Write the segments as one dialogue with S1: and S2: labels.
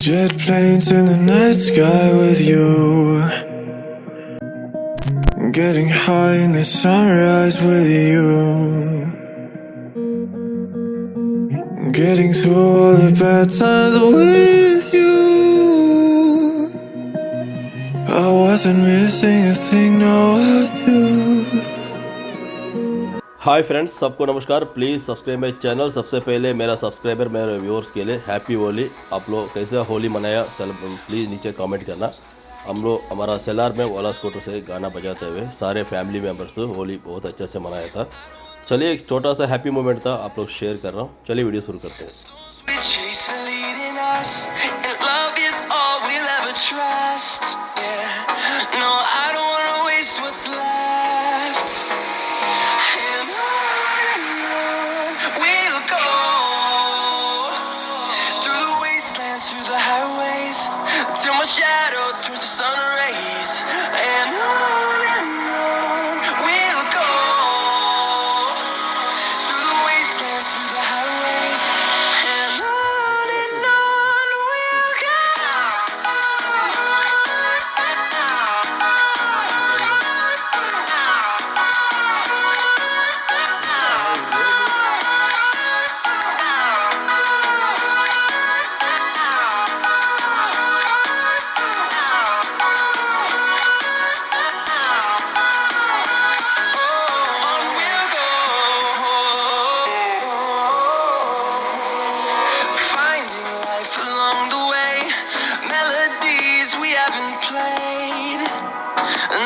S1: Jet planes in the night sky with you, getting high in the sunrise with you, getting through all the bad times with you. I wasn't missing a thing, no I do.
S2: Hi friends, सबको नमस्कार। Please subscribe my channel. सबसे पहले मेरा subscriber मेरे viewers के लिए happy Holi. आप लोग कैसे होली मनाया प्लीज़ नीचे कमेंट करना। हम लोग हमारा सेलार में ओला स्कूटर से गाना बजाते हुए सारे फैमिली मेम्बर्स होली बहुत अच्छे से मनाया था। चलिए एक छोटा सा हैप्पी मोमेंट था, आप लोग शेयर कर रहा हूँ। चलिए वीडियो शुरू करते हैं।
S1: Shadow turns to sun rays, and on we'll go through the wastelands, through the highways, and on we'll go.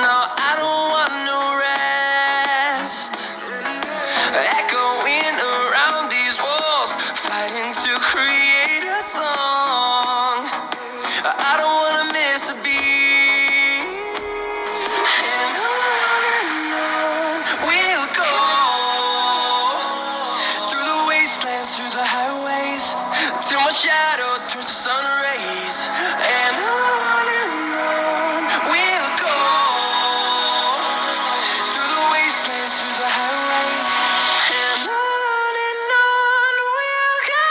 S1: No, I don't want no rest. Echoing around these walls, fighting to create a song. I don't wanna miss a beat. And on we'll go through the wastelands, through the highways, till my shadow turns to sun rays. And on we'll go through the wastelands, through the highways, and on we'll go.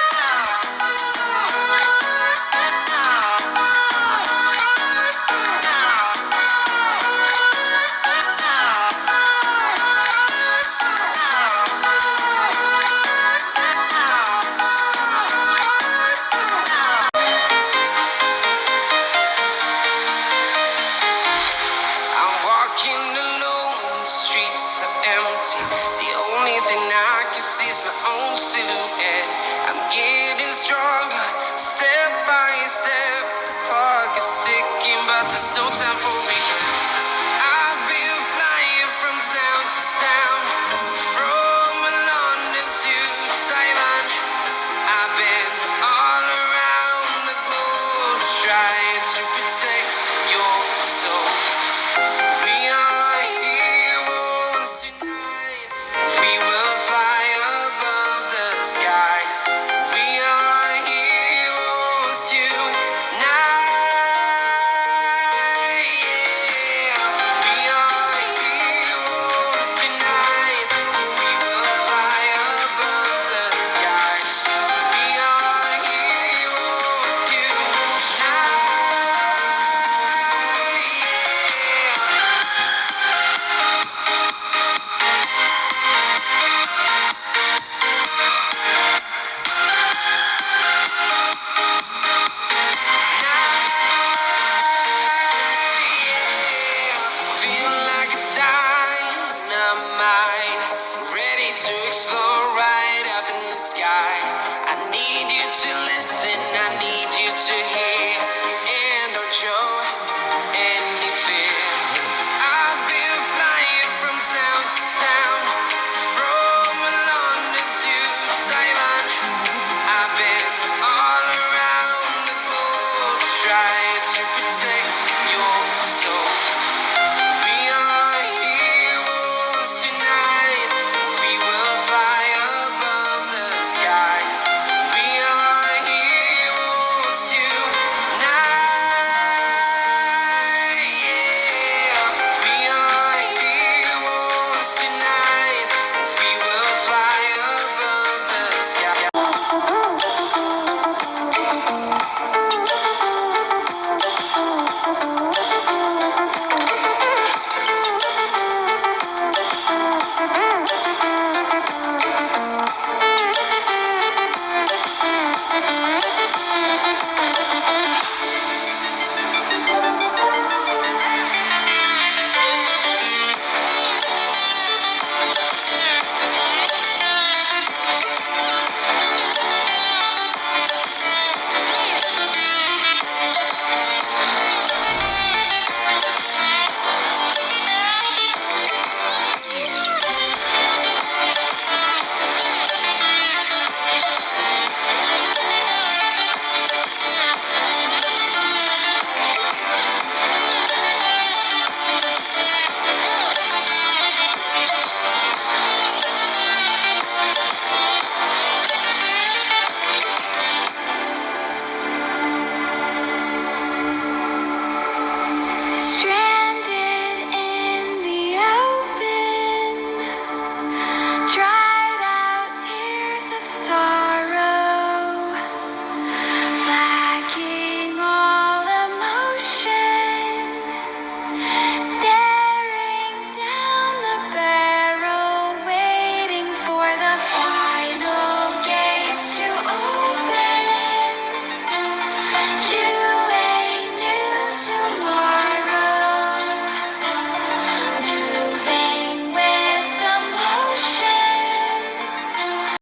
S1: I'm walking alone, the streets are empty. The only thing I can see is my own silhouette. I'm getting stronger, step by step. The clock is ticking, but there's no time for regrets. I've been flying from town to town, from London to Taiwan. I've been all around the globe trying to protect your soul. We are heroes tonight. We will fly above the sky. We are heroes tonight. Yeah. We are heroes tonight. We will fly above the sky. We are heroes tonight. Feel like a dynamite, ready to explode right up in the sky. I need you to listen, I need you to hear, and don't show any fear. I've been flying from town to town, from London to Taiwan. I've been all around the globe trying